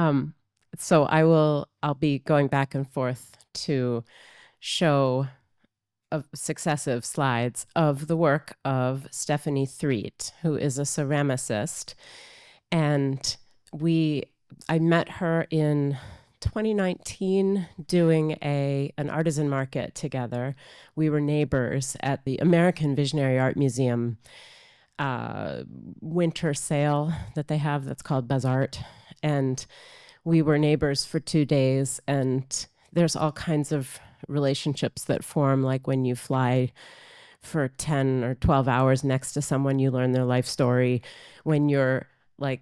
Um, I'll be going back and forth to show of successive slides of the work of Stefani Threet, who is a ceramicist. And we I met her in 2019 doing an artisan market together. We were neighbors at the American Visionary Art Museum uh, winter sale that they have that's called Bazart. And we were neighbors for 2 days, and there's all kinds of relationships that form, like when you fly for 10 or 12 hours next to someone, you learn their life story. When you're like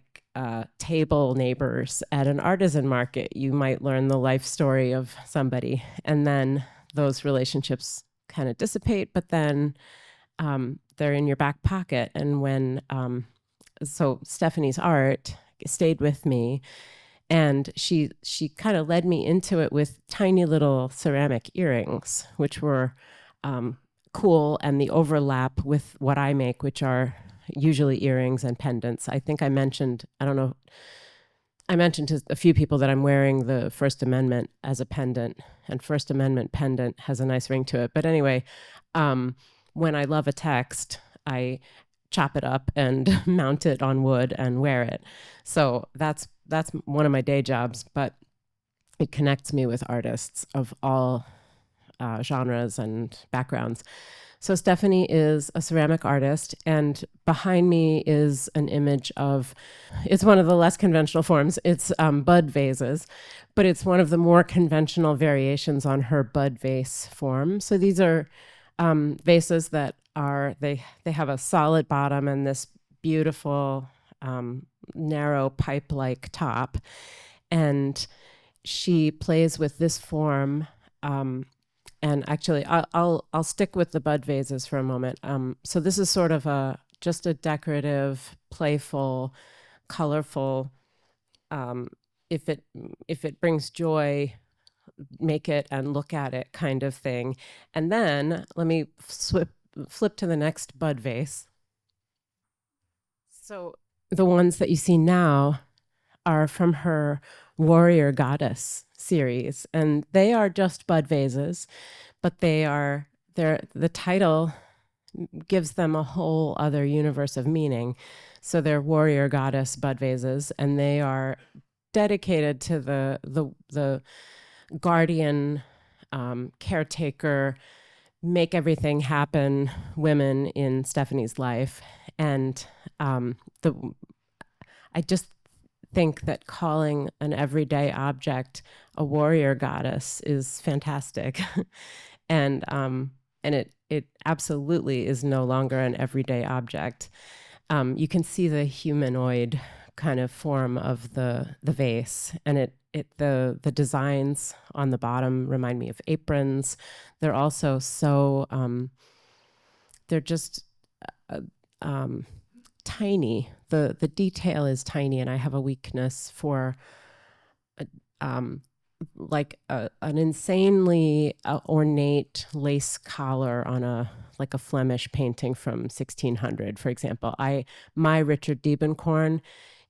table neighbors at an artisan market, you might learn the life story of somebody. And then those relationships kind of dissipate, but then they're in your back pocket. And so Stephanie's art stayed with me, and she kind of led me into it with tiny little ceramic earrings, which were um, cool, and the overlap with what I make, which are usually earrings and pendants. I think I don't know, I mentioned to a few people that I'm wearing the First Amendment as a pendant, and First Amendment pendant has a nice ring to it. But anyway, um, when I love a text, I chop it up and mount it on wood and wear it. So that's one of my day jobs, but it connects me with artists of all genres and backgrounds. So Stephanie is a ceramic artist, and behind me is an image of, it's one of the less conventional forms. It's bud vases, but it's one of the more conventional variations on her bud vase form. So these are vases that they have a solid bottom and this beautiful narrow pipe-like top, and she plays with this form. And actually, I'll stick with the bud vases for a moment. So this is sort of just a decorative, playful, colorful. Um, if it brings joy, make it and look at it kind of thing. And then let me flip to the next bud vase. So the ones that you see now are from her Warrior Goddess series, and they are just bud vases, but the title gives them a whole other universe of meaning. So they're Warrior Goddess bud vases, and they are dedicated to the guardian, caretaker, make everything happen women in Stephanie's life. And the I just think that calling an everyday object a warrior goddess is fantastic. And it absolutely is no longer an everyday object. You can see the humanoid kind of form of the vase, and the designs on the bottom remind me of aprons. They're also so they're just uh, um, tiny. The detail is tiny, and I have a weakness for um, an insanely ornate lace collar on a Flemish painting from 1600, for example. My Richard Diebenkorn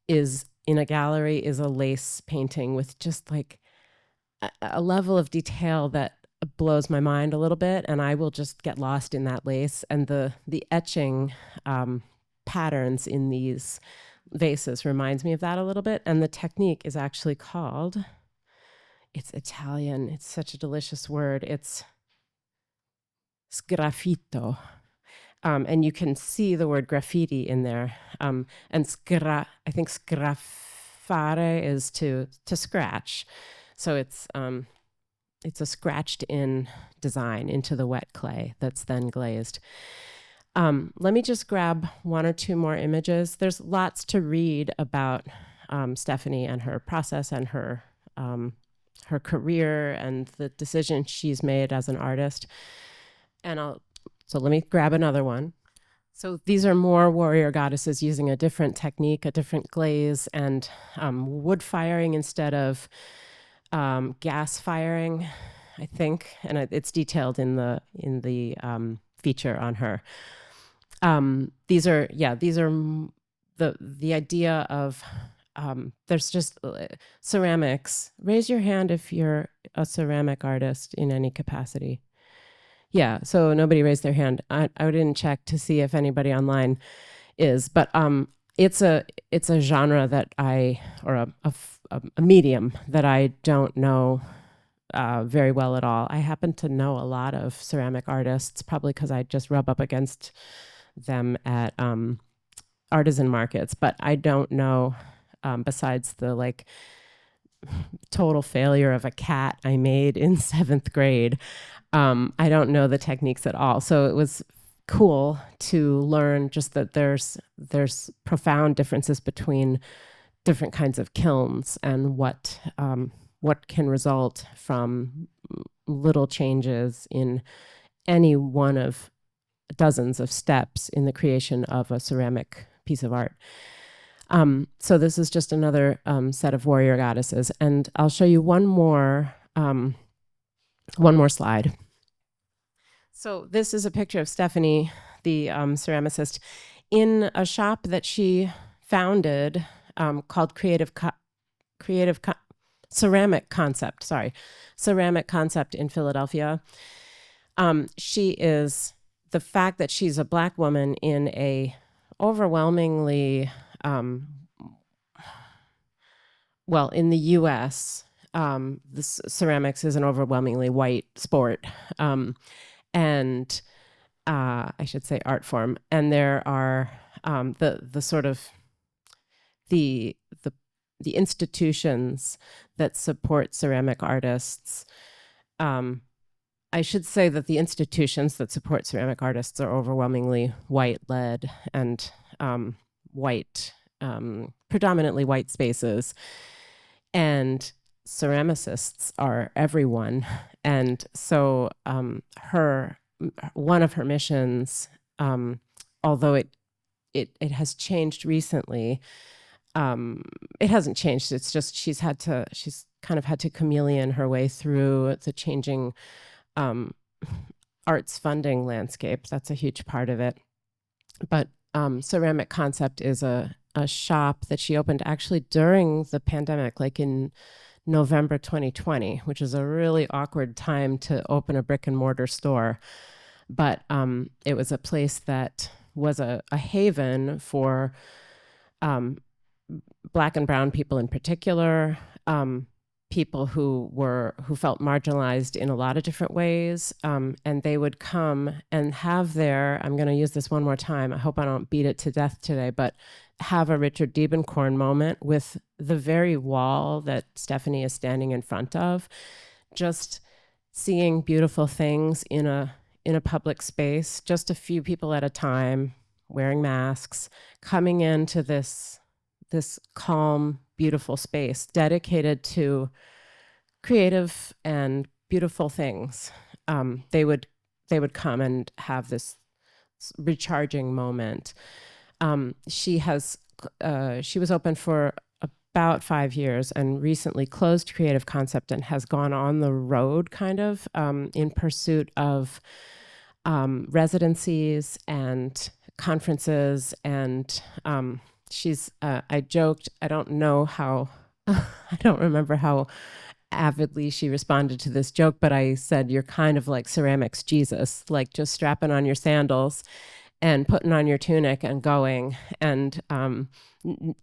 is in a gallery is a lace painting with just like a level of detail that blows my mind a little bit, and I will just get lost in that lace. And the etching patterns in these vases reminds me of that a little bit. And the technique is actually called, it's Italian, it's such a delicious word, it's sgraffito. And you can see the word graffiti in there. And I think sgraffare is to scratch. So it's a scratched in design into the wet clay that's then glazed. Let me just grab one or two more images. There's lots to read about Stephanie and her process and her career and the decisions she's made as an artist. So let me grab another one. So these are more warrior goddesses using a different technique, a different glaze, and wood firing instead of gas firing, I think, and it's detailed in the feature on her. These are the idea of there's just ceramics. Raise your hand if you're a ceramic artist in any capacity. Yeah, so nobody raised their hand. I didn't check to see if anybody online is, but it's a genre that or a medium that I don't know very well at all. I happen to know a lot of ceramic artists, probably because I just rub up against them at artisan markets, but I don't know, besides the like total failure of a cat I made in 7th grade. I don't know the techniques at all. So it was cool to learn just that there's profound differences between different kinds of kilns and what can result from little changes in any one of dozens of steps in the creation of a ceramic piece of art. So this is just another set of warrior goddesses, and I'll show you one more slide. So this is a picture of Stefani, the ceramicist, in a shop that she founded called Ceramic Concept in Philadelphia. She is, the fact that she's a Black woman in a overwhelmingly, well, in the U.S., ceramics is an overwhelmingly white sport, and I should say art form. And there are the sort of the institutions that support ceramic artists. I should say that the institutions that support ceramic artists are overwhelmingly white-led and predominantly white spaces. And ceramicists are everyone. And so one of her missions, although it has changed recently, it hasn't changed. It's just she's kind of had to chameleon her way through the changing arts funding landscape. That's a huge part of it. But Ceramic Concept is a shop that she opened actually during the pandemic, like in November 2020, which is a really awkward time to open a brick and mortar store. But it was a place that was a haven for Black and brown people in particular, people who felt marginalized in a lot of different ways, and they would come and have I'm going to use this one more time, I hope I don't beat it to death today, but have a Richard Diebenkorn moment with the very wall that Stefani is standing in front of, just seeing beautiful things in a public space, just a few people at a time, wearing masks, coming into this calm, beautiful space dedicated to creative and beautiful things. They would come and have this recharging moment. She was open for about 5 years and recently closed Creative Concept and has gone on the road kind of in pursuit of residencies and conferences. And I joked, I don't know how, I don't remember how avidly she responded to this joke, but I said, you're kind of like ceramics Jesus, like just strapping on your sandals and putting on your tunic and going, and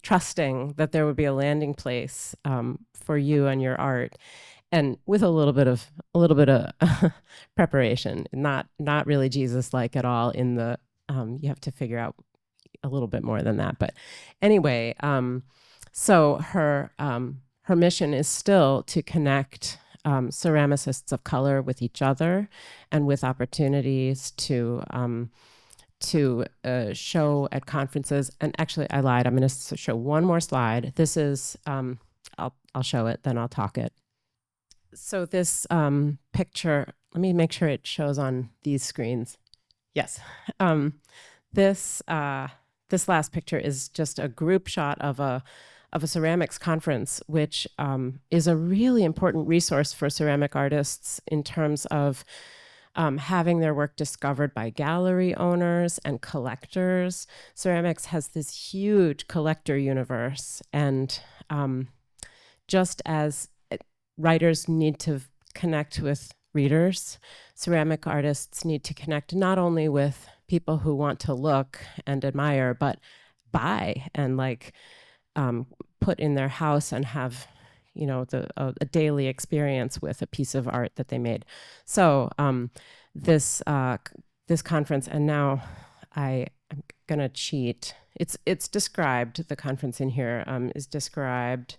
trusting that there would be a landing place for you and your art, and with a little bit of preparation. Not really Jesus-like at all. In the you have to figure out a little bit more than that. But anyway, so her mission is still to connect ceramicists of color with each other and with opportunities to show at conferences. And actually, I lied. I'm going to show one more slide. This is, I'll show it, then I'll talk it. So this picture, let me make sure it shows on these screens. Yes. This last picture is just a group shot of a ceramics conference, which is a really important resource for ceramic artists in terms of having their work discovered by gallery owners and collectors. Ceramics has this huge collector universe, and just as writers need to connect with readers, ceramic artists need to connect not only with people who want to look and admire, but buy and put in their house and have a daily experience with a piece of art that they made. So this conference, and now I'm gonna cheat. It's described. The conference in here is described.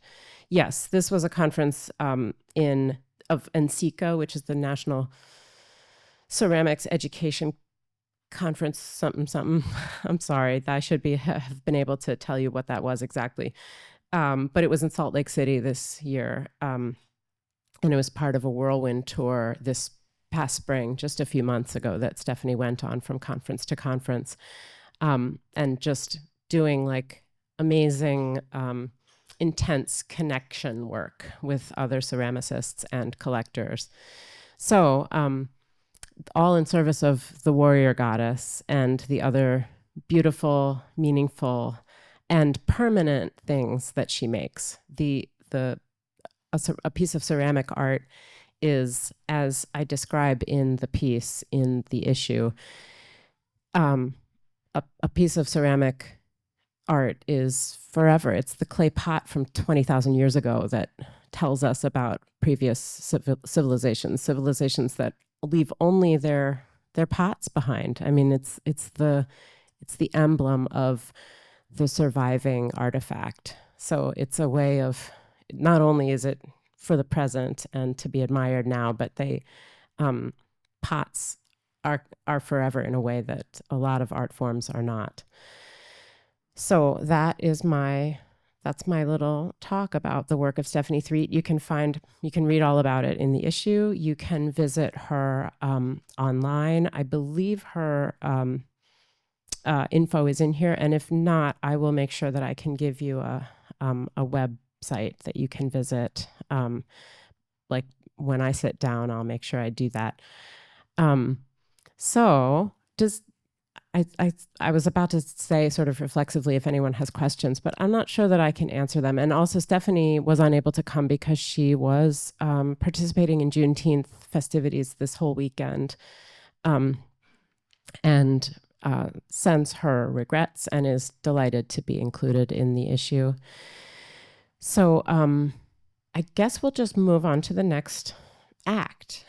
Yes, this was a conference of NCECA, which is the National Ceramics Education Conference, something. I'm sorry, I should have been able to tell you what that was exactly. But it was in Salt Lake City this year, and it was part of a whirlwind tour this past spring, just a few months ago, that Stefani went on from conference to conference, and just doing amazing, intense connection work with other ceramicists and collectors. So all in service of the warrior goddess and the other beautiful, meaningful, and permanent things that she makes. A piece of ceramic art is, as I describe in the piece in the issue, a piece of ceramic art is forever. It's the clay pot from 20,000 years ago that tells us about previous civilizations that leave only their pots behind. I mean, it's the emblem of the surviving artifact. So it's a way of, not only is it for the present and to be admired now, but pots are forever in a way that a lot of art forms are not. So that's my little talk about the work of Stefani Threet. You can read all about it in the issue. You can visit her online. I believe her info is in here, and if not, I will make sure that I can give you a website that you can visit. When I sit down, I'll make sure I do that. So I was about to say sort of reflexively if anyone has questions, but I'm not sure that I can answer them. And also Stefani was unable to come because she was participating in Juneteenth festivities this whole weekend, and sends her regrets and is delighted to be included in the issue. So I guess we'll just move on to the next act.